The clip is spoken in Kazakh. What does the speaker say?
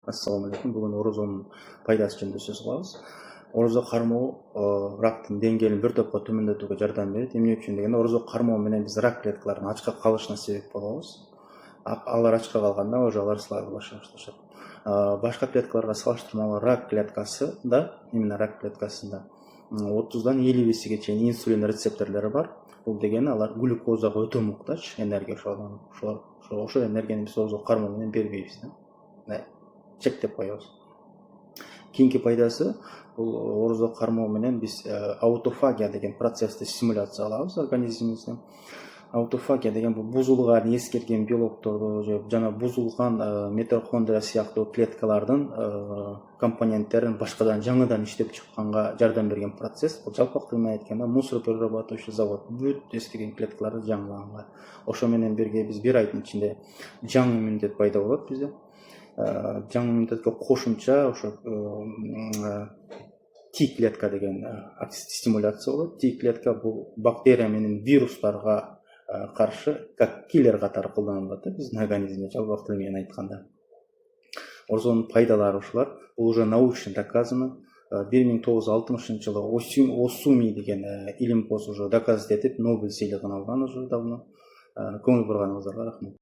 Assalamu alaikum. Бүгін оразаның пайдасы жөнінде сөз қыламыз. Ораза қармау рактың деңгейін бір топқа төмендетуге жардам береді. Эмне үчүн дегенде, ораза кармоо менен биз рак клеткаларынын ачка калышына себеп болобуз. Алар ачка калганда уже алар слабый башташат. Башка клеткаларга салыштырмалуу рак клеткасында, именно рак клеткасында 30-дан 55-ге чейин инсулин рецепторлору бар. Бул дегени алар глюкозага өтө муктаж, энергия ошол энергияны биз ораза кармоо менен бербейбиз. Чектеп коебуз. Кийинки пайдасы бул ораза кармоо менен биз аутофагия деген процессти стимуляция кылабыз организмибизде. Аутофагия деген бул бузулган эскерген белокторду жана бузулган митохондрия сыяктуу клеткалардын компоненттерин башкадан жаңыдан иштеп чыкканга жардам берген процесс. Бул жалпак тил менен айтканда мусор перерабатывающий завод бүт эскерген клеткаларды жаңылаганга. Ошо менен бирге биз бир айдын ичинде жаңы иммунитет пайда болот бизде. Жаңы иммунитетке кошумча ошо T клетка деген стимуляция болот. T клетка бул бактерия менен вирустарга каршы как киллер катары колдонулат биздин организмде, жалпак тил менен айтканда. Оразанын пайдалары ушулар. Бул уже научно доказано. 1960-жылы Осуми деген илимпоз уже доказать этип Нобель сыйлыгын алган уже давно. Көңүл бурганыңыздарга рахмат.